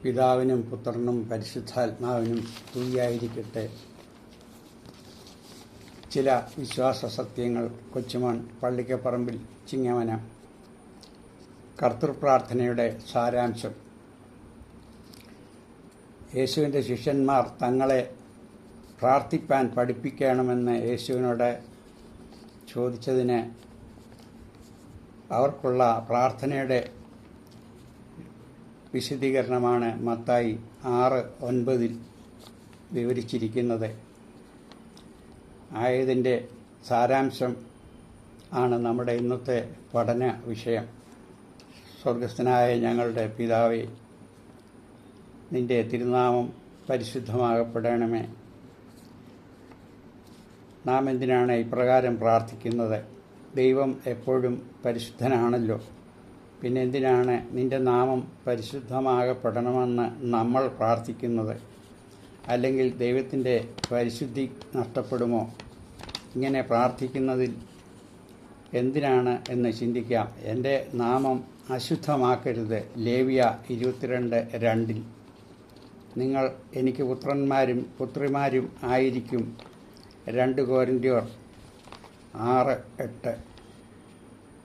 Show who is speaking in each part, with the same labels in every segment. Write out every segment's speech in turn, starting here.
Speaker 1: പിതാവിനും പുത്രനും പരിശുദ്ധാത്മാവിനും തുല്യായിരിക്കട്ടെ. ചില വിശ്വാസ സത്യങ്ങൾ. കൊച്ചുമോൻ പള്ളിക്കപ്പറമ്പിൽ ചിങ്ങമന. കർത്തൃപ്രാർത്ഥനയുടെ സാരാംശം. യേശുവിൻ്റെ ശിഷ്യന്മാർ തങ്ങളെ പ്രാർത്ഥിപ്പാൻ പഠിപ്പിക്കണമെന്ന് യേശുവിനോട് ചോദിച്ചതിന് അവർക്കുള്ള പ്രാർത്ഥനയുടെ വിശദീകരണമാണ് മത്തായി 6:9 വിവരിച്ചിരിക്കുന്നത്. ആയതിൻ്റെ സാരാംശം ആണ് നമ്മുടെ ഇന്നത്തെ പഠന വിഷയം. സ്വർഗസ്ഥനായ ഞങ്ങളുടെ പിതാവേ, നിൻ്റെ തിരുനാമം പരിശുദ്ധമാകപ്പെടണമേ. നാം എന്തിനാണ് ഇപ്രകാരം പ്രാർത്ഥിക്കുന്നത്? ദൈവം എപ്പോഴും പരിശുദ്ധനാണല്ലോ. പിന്നെ എന്തിനാണ് നിൻ്റെ നാമം പരിശുദ്ധമാകപ്പെടണമെന്ന് നമ്മൾ പ്രാർത്ഥിക്കുന്നത്? അല്ലെങ്കിൽ ദൈവത്തിൻ്റെ പരിശുദ്ധി നഷ്ടപ്പെടുമോ? ഇങ്ങനെ പ്രാർത്ഥിക്കുന്നതിൽ എന്തിനാണ് എന്ന് ചിന്തിക്കാം. എൻ്റെ നാമം അശുദ്ധമാക്കരുത്. ലേവ്യ 22:2. നിങ്ങൾ എനിക്ക് പുത്രന്മാരും പുത്രിമാരും ആയിരിക്കും. 2 കൊരിന്ത്യർ 6:8.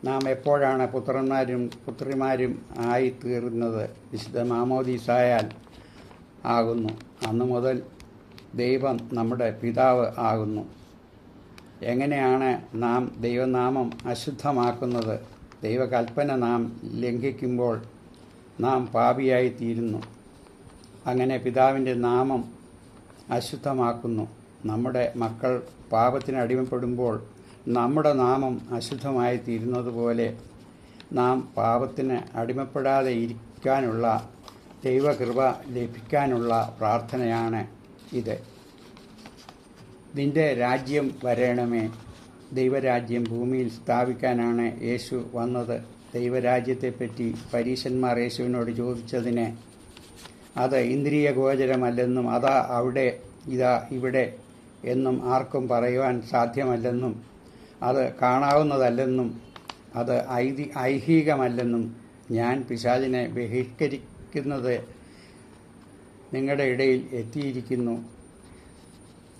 Speaker 1: നാം എപ്പോഴാണ് പുത്രന്മാരും പുത്രിമാരും ആയിത്തീർന്നത്? വിശുദ്ധ മാമോദീസായാൽ ആകുന്നു. അന്നു മുതൽ ദൈവം നമ്മുടെ പിതാവ് ആകുന്നു. എങ്ങനെയാണ് നാം ദൈവനാമം അശുദ്ധമാക്കുന്നത്? ദൈവകൽപ്പന നാം ലംഘിക്കുമ്പോൾ നാം പാപിയായിത്തീരുന്നു. അങ്ങനെ പിതാവിൻ്റെ നാമം അശുദ്ധമാക്കുന്നു. നമ്മുടെ മക്കൾ പാപത്തിന് അടിമപ്പെടുമ്പോൾ നമ്മുടെ നാമം അശുദ്ധമായി തീരുന്നതുപോലെ നാം പാപത്തിന് അടിമപ്പെടാതെ ഇരിക്കാനുള്ള ദൈവകൃപ ലഭിക്കാനുള്ള പ്രാർത്ഥനയാണ് ഇത്. നിന്റെ രാജ്യം വരേണമേ. ദൈവരാജ്യം ഭൂമിയിൽ സ്ഥാപിക്കാനാണ് യേശു വന്നത്. ദൈവരാജ്യത്തെപ്പറ്റി പരീശന്മാർ യേശുവിനോട് ചോദിച്ചതിന് അത് ഇന്ദ്രിയ ഗോചരമല്ലെന്നും അതാ അവിടെ ഇതാ ഇവിടെ എന്നും ആർക്കും പറയുവാൻ സാധ്യമല്ലെന്നും അത് കാണാവുന്നതല്ലെന്നും അത് ഐഹികമല്ലെന്നും ഞാൻ പിശാചിനെ ബഹിഷ്കരിക്കുന്നത് നിങ്ങളുടെ ഇടയിൽ എത്തിയിരിക്കുന്നു.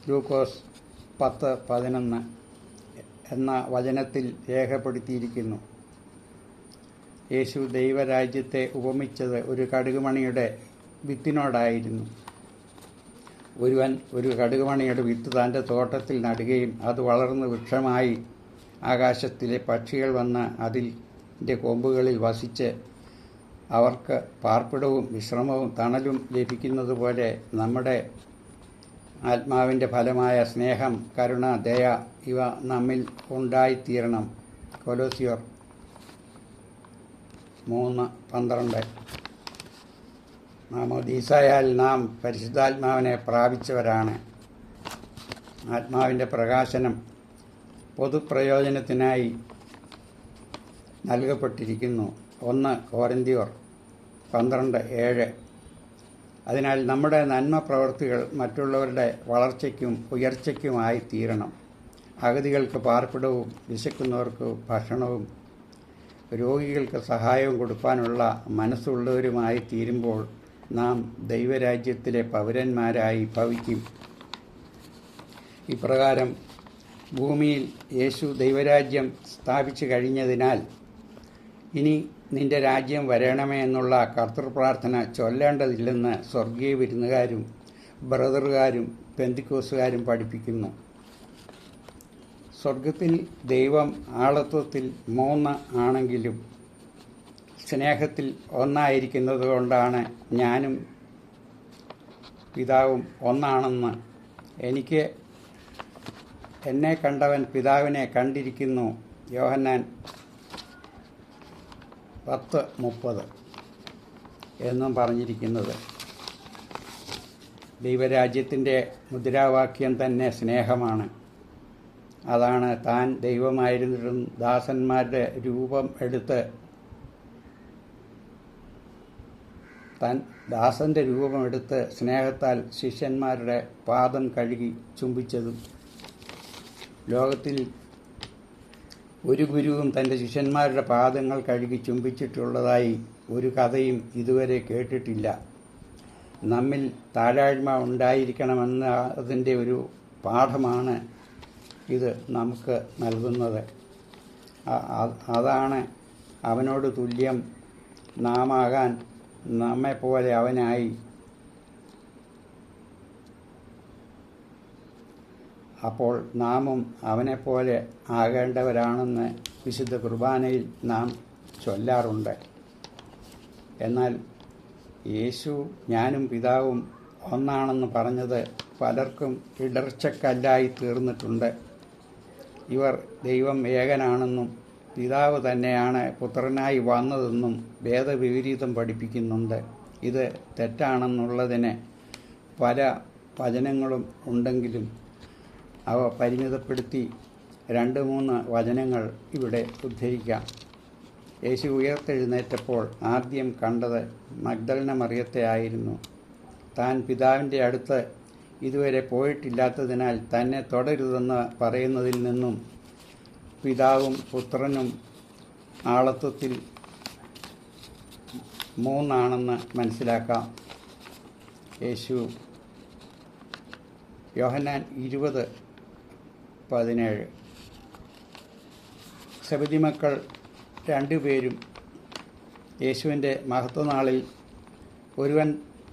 Speaker 1: ലൂക്കോസ് 10:11 എന്ന വചനത്തിൽ രേഖപ്പെടുത്തിയിരിക്കുന്നു. യേശു ദൈവരാജ്യത്തെ ഉപമിച്ചത് ഒരു കടുകുമണിയുടെ വിത്തിനോടായിരുന്നു. ഒരുവൻ ഒരു കടുകുമണിയുടെ വിത്ത് തൻ്റെ തോട്ടത്തിൽ നടുകയും അത് വളർന്ന് വൃക്ഷമായി ആകാശത്തിലെ പക്ഷികൾ വന്ന് അതിൻ്റെ കൊമ്പുകളിൽ വസിച്ച് അവർക്ക് പാർപ്പിടവും വിശ്രമവും തണലും ലഭിക്കുന്നതുപോലെ നമ്മുടെ ആത്മാവിൻ്റെ ഫലമായ സ്നേഹം, കരുണ, ദയ ഇവ നമ്മിൽ ഉണ്ടായിത്തീരണം. കൊലോസ്യർ 3:12. മാമോദീസായാൽ നാം പരിശുദ്ധാത്മാവിനെ പ്രാപിച്ചവരാണ്. ആത്മാവിൻ്റെ പ്രകാശനം പൊതുപ്രയോജനത്തിനായി നൽകപ്പെട്ടിരിക്കുന്നു. 1 കൊരിന്ത്യർ 12:7. അതിനാൽ നമ്മുടെ നന്മ പ്രവൃത്തികൾ മറ്റുള്ളവരുടെ വളർച്ചയ്ക്കും ഉയർച്ചയ്ക്കുമായി തീരണം. അഗതികൾക്ക് പാർപ്പിടവും വിശക്കുന്നവർക്ക് ഭക്ഷണവും രോഗികൾക്ക് സഹായവും കൊടുക്കാനുള്ള മനസ്സുള്ളവരുമായി തീരുമ്പോൾ നാം ദൈവരാജ്യത്തിലെ പൗരന്മാരായി ഭവിക്കും. ഇപ്രകാരം ഭൂമിയിൽ യേശു ദൈവരാജ്യം സ്ഥാപിച്ചു കഴിഞ്ഞതിനാൽ ഇനി നിന്റെ രാജ്യം വരണമേ എന്നുള്ള കർത്തൃപ്രാർത്ഥന ചൊല്ലേണ്ടതില്ലെന്ന് സ്വർഗീയ വിരുന്നുകാരും ബ്രദറുകാരും പെന്തിക്കോസുകാരും പഠിപ്പിക്കുന്നു. സ്വർഗത്തിൽ ദൈവം ആളത്വത്തിൽ 3 ആണെങ്കിലും സ്നേഹത്തിൽ ഒന്നായിരിക്കുന്നത് കൊണ്ടാണ് ഞാനും പിതാവും ഒന്നാണെന്ന്. എന്നെ കണ്ടവൻ പിതാവിനെ കണ്ടിരിക്കുന്നു. യോഹന്നാൻ 10:30 എന്നും പറഞ്ഞിരിക്കുന്നത്. ദൈവരാജ്യത്തിൻ്റെ മുദ്രാവാക്യം തന്നെ സ്നേഹമാണ്. അതാണ് താൻ ദൈവമായിരുന്നിട്ടും ദാസന്മാരുടെ രൂപം എടുത്ത് ദാസന്റെ രൂപമെടുത്ത് സ്നേഹത്താൽ ശിഷ്യന്മാരുടെ പാദം കഴുകി ചുംബിച്ചതും. ലോകത്തിൽ ഒരു ഗുരുവും തൻ്റെ ശിഷ്യന്മാരുടെ പാദങ്ങൾ കഴുകി ചുംബിച്ചിട്ടുള്ളതായി ഒരു കഥയും ഇതുവരെ കേട്ടിട്ടില്ല. നമ്മിൽ താഴാഴ്മ ഉണ്ടായിരിക്കണമെന്ന അതിൻ്റെ ഒരു പാഠമാണ് ഇത് നമുക്ക് നൽകുന്നത്. അതാണ് അവനോട് തുല്യം നാമാകാൻ നമ്മെപ്പോലെ അവനായി. അപ്പോൾ നാമും അവനെപ്പോലെ ആകേണ്ടവരാണെന്ന് വിശുദ്ധ കുർബാനയിൽ നാം ചൊല്ലാറുണ്ട്. എന്നാൽ യേശു ഞാനും പിതാവും ഒന്നാണെന്ന് പറഞ്ഞത് പലർക്കും ഇടർച്ചക്കല്ലായി തീർന്നിട്ടുണ്ട്. ഇവർ ദൈവം ഏകനാണെന്നും പിതാവ് തന്നെയാണ് പുത്രനായി വന്നതെന്നും വേദവിപരീതം പഠിപ്പിക്കുന്നുണ്ട്. ഇത് തെറ്റാണെന്നുള്ളതിന് പല വചനങ്ങളും ഉണ്ടെങ്കിലും അവ പരിമിതപ്പെടുത്തി 2-3 വചനങ്ങൾ ഇവിടെ ഉദ്ധരിക്കാം. യേശു ഉയർത്തെഴുന്നേറ്റപ്പോൾ ആദ്യം കണ്ടത് മഗ്ദലന മറിയത്തെ ആയിരുന്നു. താൻ പിതാവിൻ്റെ അടുത്ത് ഇതുവരെ പോയിട്ടില്ലാത്തതിനാൽ തന്നെ തുടരുതെന്ന് പറയുന്നതിൽ നിന്നും പിതാവും പുത്രനും ആളത്വത്തിൽ 3 മനസ്സിലാക്കാം. യേശു യോഹന്നാൻ 20:17 സെബദി മക്കൾ 2 പേരും യേശുവിൻ്റെ മഹത്വനാളിൽ ഒരുവൻ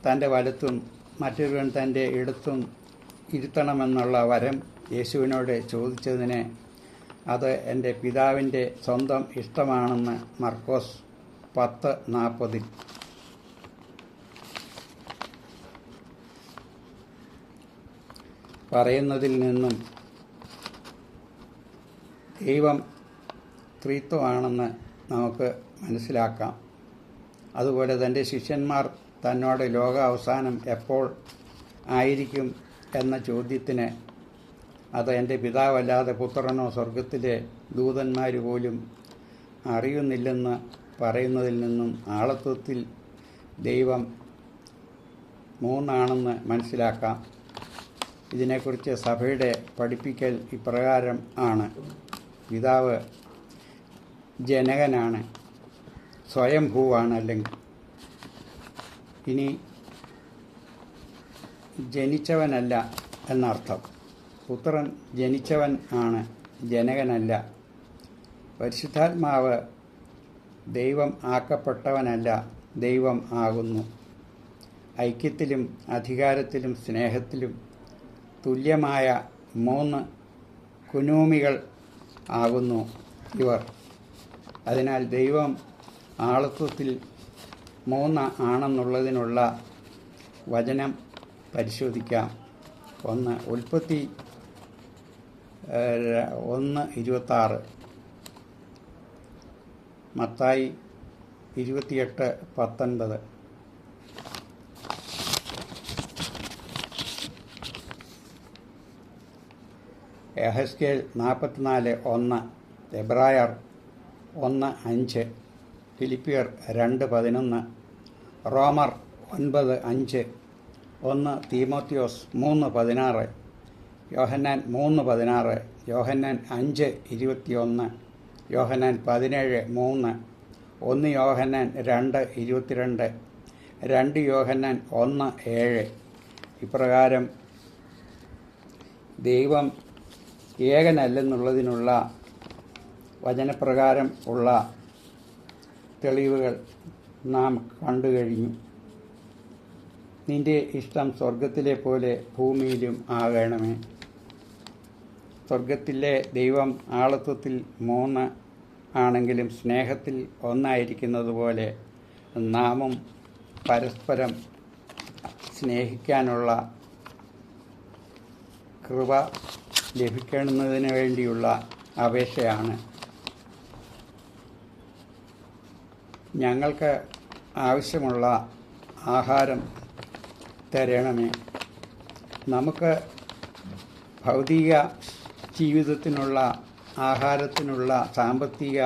Speaker 1: തൻ്റെ വലത്തും മറ്റൊരുവൻ തൻ്റെ ഇടത്തും ഇരുത്തണമെന്നുള്ള വരം യേശുവിനോട് ചോദിച്ചതിന് അത് എൻ്റെ പിതാവിൻ്റെ സ്വന്തം ഇഷ്ടമാണെന്ന് മർക്കോസ് 10:40 പറയുന്നതിൽ നിന്നും ദൈവം ത്രിത്വമാണെന്ന് നമുക്ക് മനസ്സിലാക്കാം. അതുപോലെ തൻ്റെ ശിഷ്യന്മാർ തന്നോട് ലോകാവസാനം എപ്പോൾ ആയിരിക്കും എന്ന ചോദ്യത്തിന് അത് എൻ്റെ പിതാവല്ലാതെ പുത്രനോ സ്വർഗത്തിലെ ദൂതന്മാർ പോലും അറിയുന്നില്ലെന്ന് പറയുന്നതിൽ നിന്നും ആളത്വത്തിൽ ദൈവം 3 മനസ്സിലാക്കാം. ഇതിനെക്കുറിച്ച് സഭയുടെ പഠിപ്പിക്കൽ ഇപ്രകാരം ആണ്. പിതാവ് ജനകനാണ്, സ്വയംഭൂവാണ്. അല്ലെങ്കിൽ ഇനി ജനിച്ചവനല്ല എന്നർത്ഥം. പുത്രൻ ജനിച്ചവൻ ആണ്, ജനകനല്ല. പരിശുദ്ധാത്മാവ് ദൈവം ആക്കപ്പെട്ടവനല്ല, ദൈവം ആകുന്നു. ഐക്യത്തിലും അധികാരത്തിലും സ്നേഹത്തിലും തുല്യമായ 3 കുനൂമികൾ ആകുന്നു ഇവർ. അതിനാൽ ദൈവം ആളത്വത്തിൽ 3 ആണെന്നുള്ളതിനുള്ള വചനം പരിശോധിക്കാം. ഉൽപ്പത്തി 1:26, മത്തായി 28:19, യഹെസ്കേൽ 44:1, എബ്രായർ 1:5, ഫിലിപ്പിയർ 2:11, റോമർ 9:5, 1 തീമോത്തിയോസ് 3:16, യോഹന്നാൻ 3:16, യോഹന്നാൻ 5:21, യോഹന്നാൻ 17:3, 1 യോഹന്നാൻ 2:22, 2 യോഹന്നാൻ 1:7. ഇപ്രകാരം ദൈവം ഏകനല്ലെന്നുള്ളതിനുള്ള വചനപ്രകാരം ഉള്ള തെളിവുകൾ നാം കണ്ടു കഴിഞ്ഞു. നിന്റെ ഇഷ്ടം സ്വർഗത്തിലെ പോലെ ഭൂമിയിലും ആകണമേ. സ്വർഗത്തിലെ ദൈവം ആളത്വത്തിൽ 3 ആണെങ്കിലും സ്നേഹത്തിൽ ഒന്നായിരിക്കുന്നത് പോലെ നാമും പരസ്പരം സ്നേഹിക്കാനുള്ള കൃപ ലഭിക്കുന്നതിന് വേണ്ടിയുള്ള അപേക്ഷയാണ്. ഞങ്ങൾക്ക് ആവശ്യമുള്ള ആഹാരം തരണമേ. നമുക്ക് ഭൗതിക ജീവിതത്തിനുള്ള ആഹാരത്തിനുള്ള സാമ്പത്തിക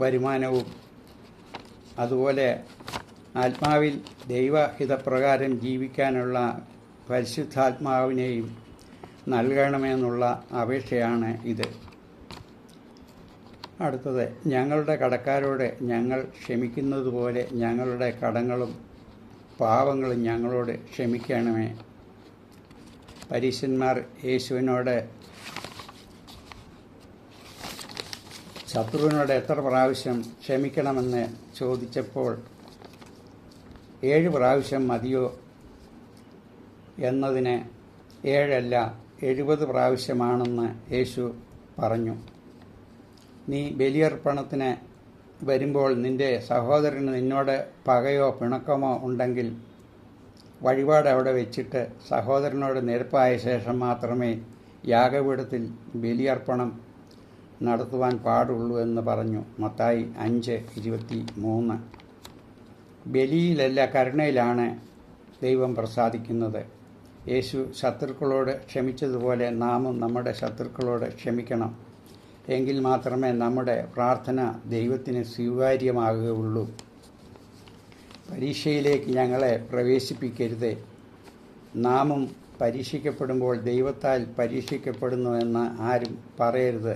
Speaker 1: വരുമാനവും അതുപോലെ ആത്മാവിൽ ദൈവഹിതപ്രകാരം ജീവിക്കാനുള്ള പരിശുദ്ധാത്മാവിനെയും നൽകണമെന്നുള്ള അപേക്ഷയാണ് ഇത്. അടുത്തത്, ഞങ്ങളുടെ കടക്കാരോട് ഞങ്ങൾ ക്ഷമിക്കുന്നത് പോലെ ഞങ്ങളുടെ കടങ്ങളും പാവങ്ങളും ഞങ്ങളോട് ക്ഷമിക്കണമേ. പരീശന്മാർ യേശുവിനോട് ശത്രുവിനോട് എത്ര പ്രാവശ്യം ക്ഷമിക്കണമെന്ന് ചോദിച്ചപ്പോൾ 7 പ്രാവശ്യം മതിയോ എന്നതിന് 7 അല്ല 70 പ്രാവശ്യമാണെന്ന് യേശു പറഞ്ഞു. നീ ബലിയർപ്പണത്തിന് വരുമ്പോൾ നിന്റെ സഹോദരന് നിന്നോട് പകയോ പിണക്കമോ ഉണ്ടെങ്കിൽ വഴിപാട് അവിടെ വെച്ചിട്ട് സഹോദരനോട് നിരപ്പായ ശേഷം മാത്രമേ യാഗപീഠത്തിൽ ബലിയർപ്പണം നടത്തുവാൻ പാടുള്ളൂ എന്ന് പറഞ്ഞു. മത്തായി 5:23. ബലിയിലല്ല കരുണയിലാണ് ദൈവം പ്രസാദിക്കുന്നത്. യേശു ശത്രുക്കളോട് ക്ഷമിച്ചതുപോലെ നാമും നമ്മുടെ ശത്രുക്കളോട് ക്ഷമിക്കണം. എങ്കിൽ മാത്രമേ നമ്മുടെ പ്രാർത്ഥന ദൈവത്തിന് സ്വീകാര്യമാകുകയുള്ളൂ. പരീക്ഷയിലേക്ക് ഞങ്ങളെ പ്രവേശിപ്പിക്കരുതേ. നാമും പരീക്ഷിക്കപ്പെടുമ്പോൾ ദൈവത്താൽ പരീക്ഷിക്കപ്പെടുന്നുവെന്ന് ആരും പറയരുത്.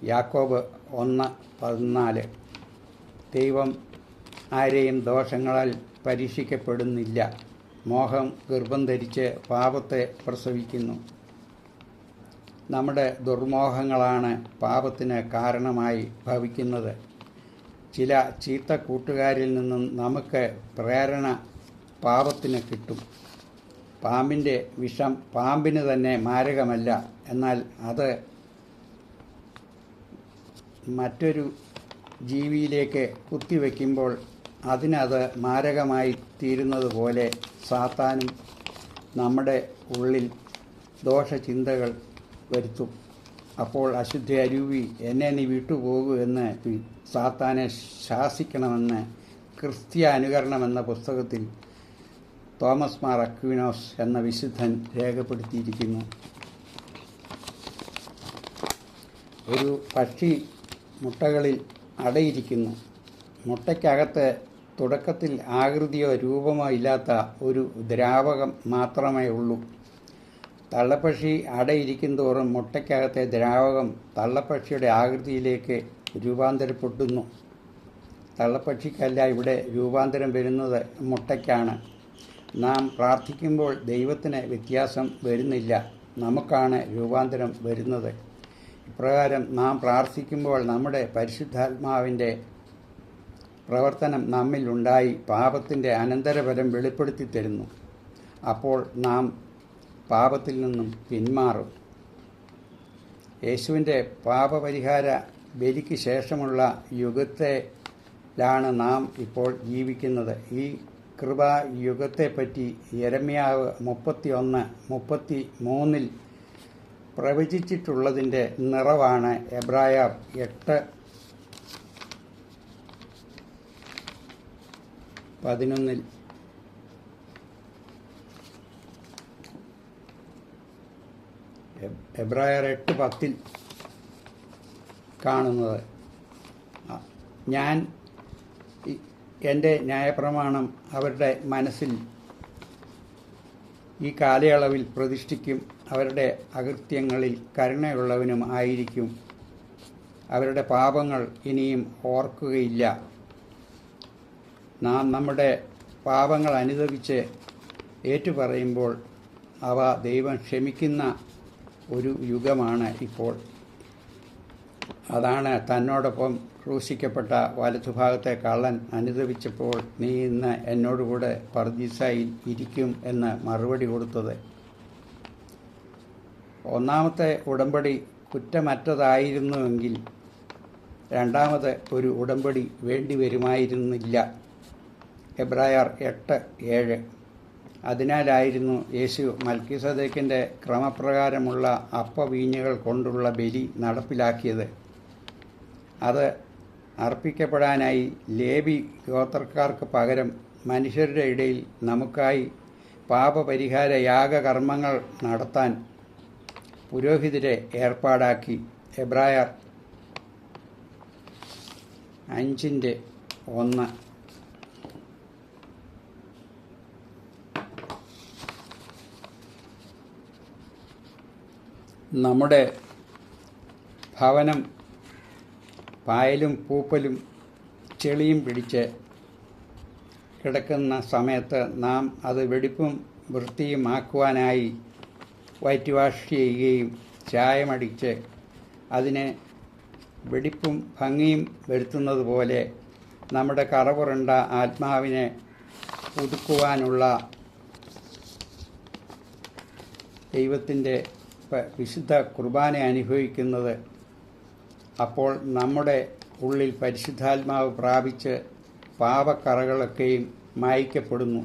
Speaker 1: യാക്കോബ് 1:14. ദൈവം ആരെയും ദോഷങ്ങളാൽ പരീക്ഷിക്കപ്പെടുന്നില്ല. മോഹം ഗർഭം ധരിച്ച് പാപത്തെ പ്രസവിക്കുന്നു. നമ്മുടെ ദുർമോഹങ്ങളാണ് പാപത്തിന് കാരണമായി ഭവിക്കുന്നത്. ചില ചീത്ത കൂട്ടുകാരിൽ നിന്നും നമുക്ക് പ്രേരണ പാപത്തിന് കിട്ടും. പാമ്പിൻ്റെ വിഷം പാമ്പിന് തന്നെ മാരകമല്ല. എന്നാൽ അത് മറ്റൊരു ജീവിയിലേക്ക് കുത്തിവെക്കുമ്പോൾ അതിനത് മാരകമായി തീരുന്നത് പോലെ സാത്താനും നമ്മുടെ ഉള്ളിൽ ദോഷചിന്തകൾ വരുത്തും. അപ്പോൾ അശുദ്ധ അരൂപി എന്നെ നീ വിട്ടുപോകൂ എന്ന് സാത്താനെ ശാസിക്കണമെന്ന് ക്രിസ്തീയ അനുകരണം എന്ന പുസ്തകത്തിൽ തോമസ് മാർ അക്വീനോസ് എന്ന വിശുദ്ധൻ രേഖപ്പെടുത്തിയിരിക്കുന്നു. ഒരു പക്ഷി മുട്ടകളിൽ അടയിരിക്കുന്നു. മുട്ടയ്ക്കകത്ത് തുടക്കത്തിൽ ആകൃതിയോ രൂപമോ ഇല്ലാത്ത ഒരു ദ്രാവകം മാത്രമേ ഉള്ളൂ. തള്ളപ്പക്ഷി അടയിരിക്കും തോറും മുട്ടയ്ക്കകത്തെ ദ്രാവകം തള്ളപ്പക്ഷിയുടെ ആകൃതിയിലേക്ക് രൂപാന്തരപ്പെടുന്നു. തള്ളപ്പക്ഷിക്കല്ല ഇവിടെ രൂപാന്തരം വരുന്നത്, മുട്ടയ്ക്കാണ്. നാം പ്രാർത്ഥിക്കുമ്പോൾ ദൈവത്തിന് വ്യത്യാസം വരുന്നില്ല, നമുക്കാണ് രൂപാന്തരം വരുന്നത്. ഇപ്രകാരം നാം പ്രാർത്ഥിക്കുമ്പോൾ നമ്മുടെ പരിശുദ്ധാത്മാവിൻ്റെ പ്രവർത്തനം നമ്മിൽ ഉണ്ടായി പാപത്തിൻ്റെ അനന്തരഫലം വെളിപ്പെടുത്തി തരുന്നു. അപ്പോൾ നാം പാപത്തിൽ നിന്നും പിന്മാറും. യേശുവിൻ്റെ പാപപരിഹാര ബലിക്ക് ശേഷമുള്ള യുഗത്തിലാണ് നാം ഇപ്പോൾ ജീവിക്കുന്നത്. ഈ കൃപായുഗത്തെപ്പറ്റി യെരമ്യാവ് 31:33 പ്രവചിച്ചിട്ടുള്ളതിൻ്റെ നിറവാണ് എബ്രായർ 8:11. എബ്രായർ 8:10 കാണുന്നത്. ഞാൻ എൻ്റെ ന്യായപ്രമാണം അവരുടെ മനസ്സിൽ ഈ കാലയളവിൽ പ്രതിഷ്ഠിക്കും. അവരുടെ അകൃത്യങ്ങളിൽ കരുണയുള്ളവനും ആയിരിക്കും. അവരുടെ പാപങ്ങൾ ഇനിയും ഓർക്കുകയില്ല. നാം നമ്മുടെ പാപങ്ങൾ അനുദപിച്ച് ഏറ്റുപറയുമ്പോൾ അവ ദൈവം ക്ഷമിക്കുന്ന ഒരു യുഗമാണ് ഇപ്പോൾ. അതാണ് തന്നോടൊപ്പം ക്രൂശിക്കപ്പെട്ട വലതുഭാഗത്തെ കള്ളൻ അനുദപിച്ചപ്പോൾ നീ ഇന്ന് എന്നോടുകൂടെ പർദീസായിൽ ഇരിക്കും എന്ന് മറുപടി കൊടുത്തത്. ഒന്നാമത്തെ ഉടമ്പടി കുറ്റമറ്റതായിരുന്നുവെങ്കിൽ രണ്ടാമത് ഒരു ഉടമ്പടി വേണ്ടി വരുമായിരുന്നില്ല. എബ്രായർ 8:7. അതിനാലായിരുന്നു യേശു മൽക്കീസദേക്കിൻ്റെ ക്രമപ്രകാരമുള്ള അപ്പവീഞ്ഞുകൾ കൊണ്ടുള്ള ബലി നടപ്പിലാക്കിയത്. അത് അർപ്പിക്കപ്പെടാനായി ലേവി ഗോത്രക്കാർക്ക് പകരം മനുഷ്യരുടെ ഇടയിൽ നമുക്കായി പാപപരിഹാര യാഗകർമ്മങ്ങൾ നടത്താൻ പുരോഹിതരെ ഏർപ്പാടാക്കി. എബ്രായർ 5:1. നമ്മുടെ ഭവനം പായലും പൂപ്പലും ചെളിയും പിടിച്ച് കിടക്കുന്ന സമയത്ത് നാം അത് വെടിപ്പും വൃത്തിയുമാക്കുവാനായി വൈറ്റ് വാഷ് ചെയ്യുകയും ചായമടിച്ച് അതിന് വെടിപ്പും ഭംഗിയും വരുത്തുന്നത് പോലെ നമ്മുടെ കറപുരണ്ട ആത്മാവിനെ പുതുക്കുവാനുള്ള ദൈവത്തിൻ്റെ വിശുദ്ധ കുർബാന അനുഭവിക്കുന്നത് അപ്പോൾ നമ്മുടെ ഉള്ളിൽ പരിശുദ്ധാത്മാവ് പ്രാപിച്ച് പാപക്കറകളൊക്കെയും മായ്ക്കപ്പെടുന്നു.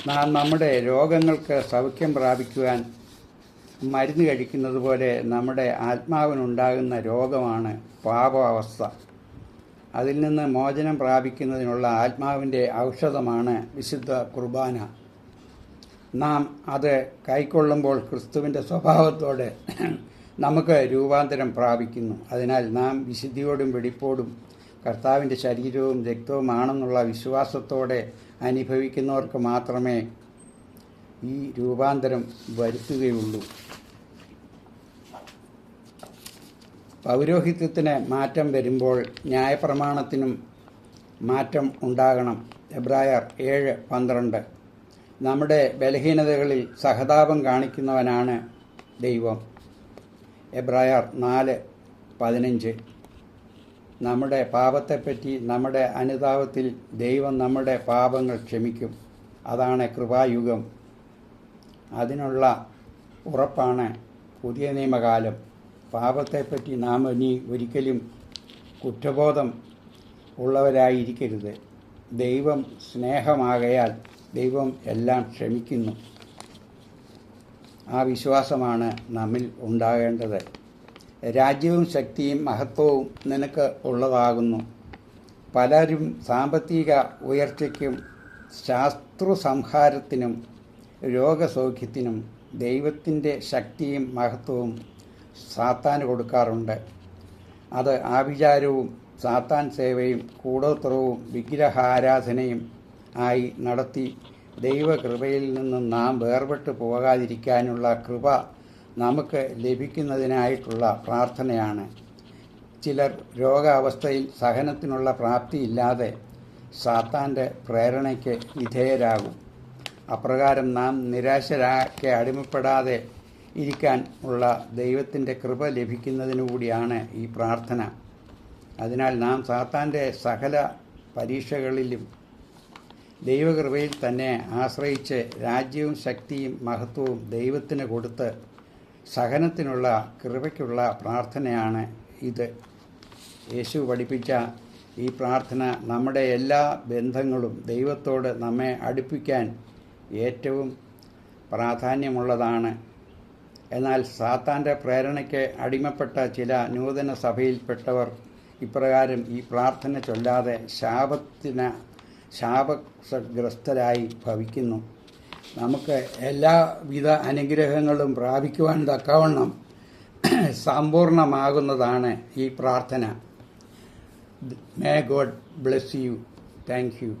Speaker 1: നാം നമ്മുടെ രോഗങ്ങൾക്ക് സൗഖ്യം പ്രാപിക്കുവാൻ മരുന്ന് കഴിക്കുന്നത് പോലെ നമ്മുടെ ആത്മാവിനുണ്ടാകുന്ന രോഗമാണ് പാപാവസ്ഥ. അതിൽ നിന്ന് മോചനം പ്രാപിക്കുന്നതിനുള്ള ആത്മാവിൻ്റെ ഔഷധമാണ് വിശുദ്ധ കുർബാന. നാം അത് കൈക്കൊള്ളുമ്പോൾ ക്രിസ്തുവിൻ്റെ സ്വഭാവത്തോടെ നമുക്ക് രൂപാന്തരം പ്രാപിക്കുന്നു. അതിനാൽ നാം വിശുദ്ധിയോടും വെടിപ്പോടും കർത്താവിൻ്റെ ശരീരവും രക്തവുമാണെന്നുള്ള വിശ്വാസത്തോടെ അനുഭവിക്കുന്നവർക്ക് മാത്രമേ ഈ രൂപാന്തരം വരുത്തുകയുള്ളൂ. പൗരോഹിത്യത്തിന് മാറ്റം വരുമ്പോൾ ന്യായപ്രമാണത്തിനും മാറ്റം ഉണ്ടാകണം. എബ്രായർ 7:12. നമ്മുടെ ബലഹീനതകളിൽ സഹതാപം കാണിക്കുന്നവനാണ് ദൈവം. എബ്രായർ 4:15. നമ്മുടെ പാപത്തെപ്പറ്റി നമ്മുടെ അനുതാപത്തിൽ ദൈവം നമ്മുടെ പാപങ്ങൾ ക്ഷമിക്കും. അതാണ് കൃപായുഗം. അതിനുള്ള ഉറപ്പാണ് പുതിയ നിയമകാലം. പാപത്തെപ്പറ്റി നാം ഇനി ഒരിക്കലും കുറ്റബോധം ഉള്ളവരായിരിക്കരുത്. ദൈവം സ്നേഹമാകയാൽ ദൈവം എല്ലാം ക്ഷമിക്കുന്നു. ആ വിശ്വാസമാണ് നമ്മിൽ ഉണ്ടാകേണ്ടത്. രാജ്യവും ശക്തിയും മഹത്വവും നിനക്ക് ഉള്ളതാകുന്നു. പലരും സാമ്പത്തിക ഉയർച്ചയ്ക്കും ശത്രുസംഹാരത്തിനും രോഗസൗഖ്യത്തിനും ദൈവത്തിൻ്റെ ശക്തിയും മഹത്വവും സാത്താന് കൊടുക്കാറുണ്ട്. അത് ആഭിചാരവും സാത്താൻ സേവയും കൂടോത്രവും വിഗ്രഹാരാധനയും ആയി നടത്തി ദൈവകൃപയിൽ നിന്നും നാം വേർപെട്ടു പോകാതിരിക്കാനുള്ള കൃപ നമുക്ക് ലഭിക്കുന്നതിനായിട്ടുള്ള പ്രാർത്ഥനയാണ്. ചിലർ രോഗാവസ്ഥയിൽ സഹനത്തിനുള്ള പ്രാപ്തിയില്ലാതെ സാത്താൻ്റെ പ്രേരണയ്ക്ക് വിധേയരാകും. അപ്രകാരം നാം നിരാശരാക്കി അടിമപ്പെടാതെ ഇരിക്കാൻ ഉള്ള ദൈവത്തിൻ്റെ കൃപ ലഭിക്കുന്നതിനു കൂടിയാണ് ഈ പ്രാർത്ഥന. അതിനാൽ നാം സാത്താൻ്റെ സകല പരീക്ഷകളിലും ദൈവകൃപയിൽ തന്നെ ആശ്രയിച്ച് രാജ്യവും ശക്തിയും മഹത്വവും ദൈവത്തിന് കൊടുത്ത് സഹനത്തിനുള്ള കൃപയ്ക്കുള്ള പ്രാർത്ഥനയാണ് ഇത്. യേശു പഠിപ്പിച്ച ഈ പ്രാർത്ഥന നമ്മുടെ എല്ലാ ബന്ധങ്ങളും ദൈവത്തോട് നമ്മെ അടുപ്പിക്കാൻ ഏറ്റവും പ്രാധാന്യമുള്ളതാണ്. എന്നാൽ സാത്താൻ്റെ പ്രേരണയ്ക്ക് അടിമപ്പെട്ട ചില നൂതന സഭയിൽപ്പെട്ടവർ ഇപ്രകാരം ഈ പ്രാർത്ഥന ചൊല്ലാതെ ശാപഗ്രസ്തരായി ഭവിക്കുന്നു. നമുക്ക് എല്ലാവിധ അനുഗ്രഹങ്ങളും പ്രാപിക്കുവാൻ തക്കവണ്ണം സമ്പൂർണമാകുന്നതാണ് ഈ പ്രാർത്ഥന. May God bless you. Thank you.